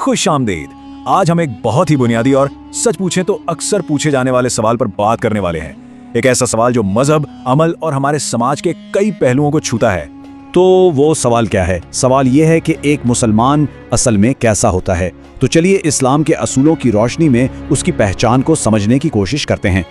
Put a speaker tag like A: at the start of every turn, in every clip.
A: खुश आमदीद। आज हम एक बहुत ही बुनियादी और सच पूछें तो अक्सर पूछे जाने वाले सवाल पर बात करने वाले हैं। एक ऐसा सवाल जो मजहब, अमल और हमारे समाज के कई पहलुओं को छूता है।
B: तो वो सवाल क्या है? सवाल ये है कि एक मुसलमान असल में कैसा होता है। तो चलिए इस्लाम के असूलों की रोशनी में उसकी पहचान को समझने की कोशिश करते हैं।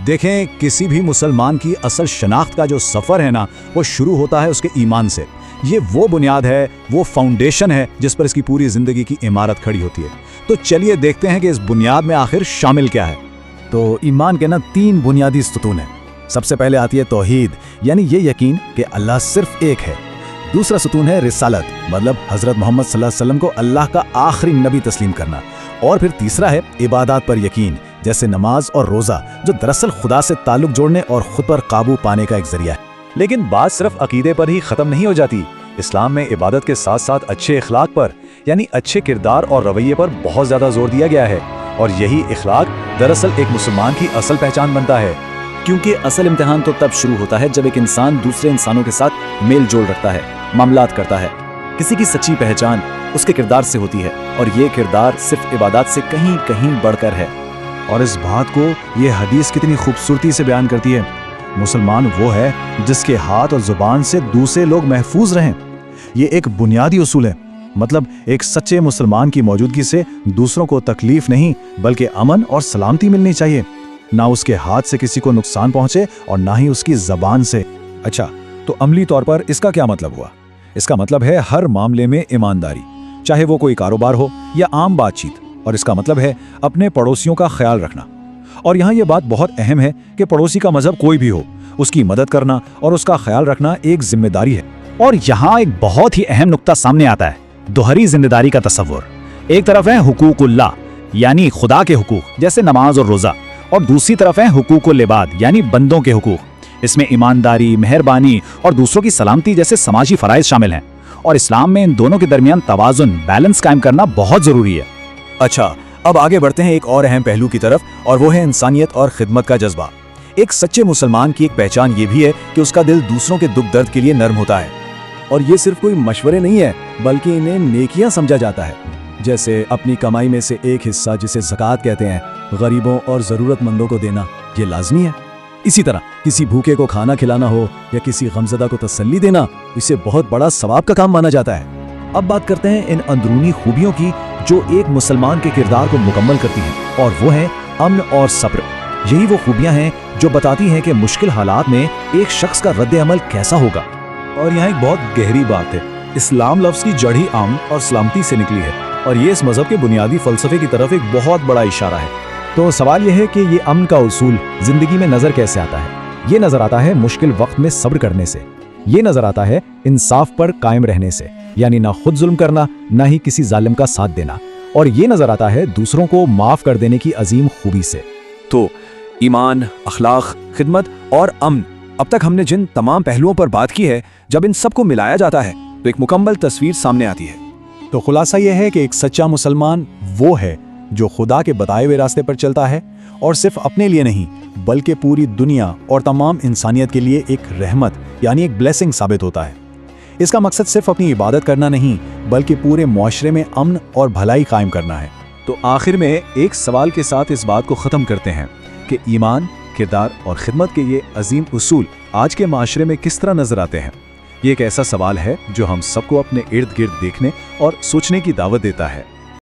C: देखें, किसी भी मुसलमान की असल शनाख्त का जो सफ़र है ना, वो शुरू होता है उसके ईमान से। ये वो बुनियाद है, वो फाउंडेशन है जिस पर इसकी पूरी ज़िंदगी की इमारत खड़ी होती है। तो चलिए देखते हैं कि इस बुनियाद में आखिर शामिल क्या है। तो ईमान के ना 3 बुनियादी सतून हैं। सबसे पहले आती है तौहीद, यानी ये यकीन कि अल्लाह सिर्फ एक है। दूसरा सतून है रिसालत, मतलब हज़रत मोहम्मद सल्लल्लाहु अलैहि वसल्लम को अल्लाह का आखिरी नबी तस्लीम करना। और फिर तीसरा है इबादत पर यकीन, जैसे नमाज और रोज़ा, जो दरअसल खुदा से ताल्लुक़ जोड़ने और ख़ुद पर काबू पाने का एक ज़रिया है।
A: लेकिन बात सिर्फ अकीदे पर ही ख़त्म नहीं हो जाती। इस्लाम में इबादत के साथ साथ अच्छे इखलाक पर, यानी अच्छे किरदार और रवैये पर बहुत ज़्यादा जोर दिया गया है। और यही इखलाक दरअसल एक मुसलमान की असल पहचान बनता है।
B: क्योंकि असल इम्तिहान तो तब शुरू होता है जब एक इंसान दूसरे इंसानों के साथ मेल जोल रखता है, मामलात करता है। किसी की सच्ची पहचान उसके किरदार से होती है, और ये किरदार सिर्फ इबादत से कहीं कहीं बढ़कर है।
C: और इस बात को ये हदीस कितनी खूबसूरती से बयान करती है। मुसलमान वो है जिसके हाथ और ज़ुबान से दूसरे लोग महफूज रहें। ये एक बुनियादी उसूल है। मतलब एक सच्चे मुसलमान की मौजूदगी से दूसरों को तकलीफ नहीं बल्कि अमन और सलामती मिलनी चाहिए। ना उसके हाथ से किसी को नुकसान पहुंचे और ना ही उसकी ज़बान से।
A: अच्छा, तो अमली तौर पर इसका क्या मतलब हुआ? इसका मतलब है हर मामले में ईमानदारी, चाहे वो कोई कारोबार हो या आम बातचीत। और इसका मतलब है अपने पड़ोसियों का ख्याल रखना। और यहाँ ये बात बहुत अहम है कि पड़ोसी का मजहब कोई भी हो, उसकी मदद करना और उसका ख्याल रखना एक जिम्मेदारी है।
B: और यहाँ एक बहुत ही अहम नुक्ता सामने आता है, दोहरी जिम्मेदारी का तस्वुर। एक तरफ है हुकूकुल्लाह, यानी खुदा के हुकूक जैसे नमाज और रोज़ा, और दूसरी तरफ है हुकूकुल इबाद, यानी बंदों के हुकूक। इसमें ईमानदारी, मेहरबानी और दूसरों की सलामती जैसे समाजी फ़राइज़ शामिल हैं। और इस्लाम में इन दोनों के दरमियान तवाज़ुन, बैलेंस कायम करना बहुत ज़रूरी है।
A: अच्छा, अब आगे बढ़ते हैं एक और अहम पहलू की तरफ, और वो है इंसानियत और खिदमत का जज्बा। एक सच्चे मुसलमान की एक पहचान ये भी है कि उसका दिल दूसरों के दुख दर्द के लिए नर्म होता है। और ये सिर्फ कोई मशवरे नहीं है, बल्कि इन्हें नेकियां समझा जाता है। जैसे अपनी कमाई में से एक हिस्सा, जिसे ज़कात कहते हैं, गरीबों और ज़रूरतमंदों को देना, ये लाजमी है। इसी तरह किसी भूखे को खाना खिलाना हो या किसी गमज़दा को तसल्ली देना, इसे बहुत बड़ा सवाब का काम माना जाता है। अब बात करते हैं इन अंदरूनी खूबियों की जो एक मुसलमान के किरदार को मुकम्मल करती हैं, और वो है अमन और सब्र। यही वो खूबियां हैं जो बताती हैं कि मुश्किल हालात में एक शख्स का रद्द अमल कैसा होगा।
C: और यहाँ एक बहुत गहरी बात है। इस्लाम लफ्ज़ की जड़ ही अमन और सलामती से निकली है, और ये इस मज़हब के बुनियादी फ़लसफ़े की तरफ एक बहुत बड़ा इशारा है। तो सवाल यह है कि ये अमन का उसूल ज़िंदगी में नज़र कैसे आता है? ये नज़र आता है मुश्किल वक्त में सब्र करने से। ये नज़र आता है इंसाफ पर कायम रहने से, यानी ना खुद जुल्म करना, ना ही किसी जालिम का साथ देना। और ये नज़र आता है दूसरों को माफ़ कर देने की अजीम खूबी से।
A: तो ईमान, अखलाक, खिदमत और अमन, अब तक हमने जिन तमाम पहलुओं पर बात की है, जब इन सब को मिलाया जाता है तो एक मुकम्मल तस्वीर सामने आती है।
C: तो खुलासा यह है कि एक सच्चा मुसलमान वो है जो खुदा के बताए हुए रास्ते पर चलता है, और सिर्फ अपने लिए नहीं बल्कि पूरी दुनिया और तमाम इंसानियत के लिए एक रहमत, यानी एक ब्लेसिंग साबित होता है। इसका मकसद सिर्फ अपनी इबादत करना नहीं बल्कि पूरे मुआशरे में अमन और भलाई कायम करना है।
A: तो आखिर में एक सवाल के साथ इस बात को ख़त्म करते हैं कि ईमान, किरदार और खिदमत के ये अजीम उसूल आज के माशरे में किस तरह नजर आते हैं। ये एक ऐसा सवाल है जो हम सबको अपने इर्द गिर्द देखने और सोचने की दावत देता है।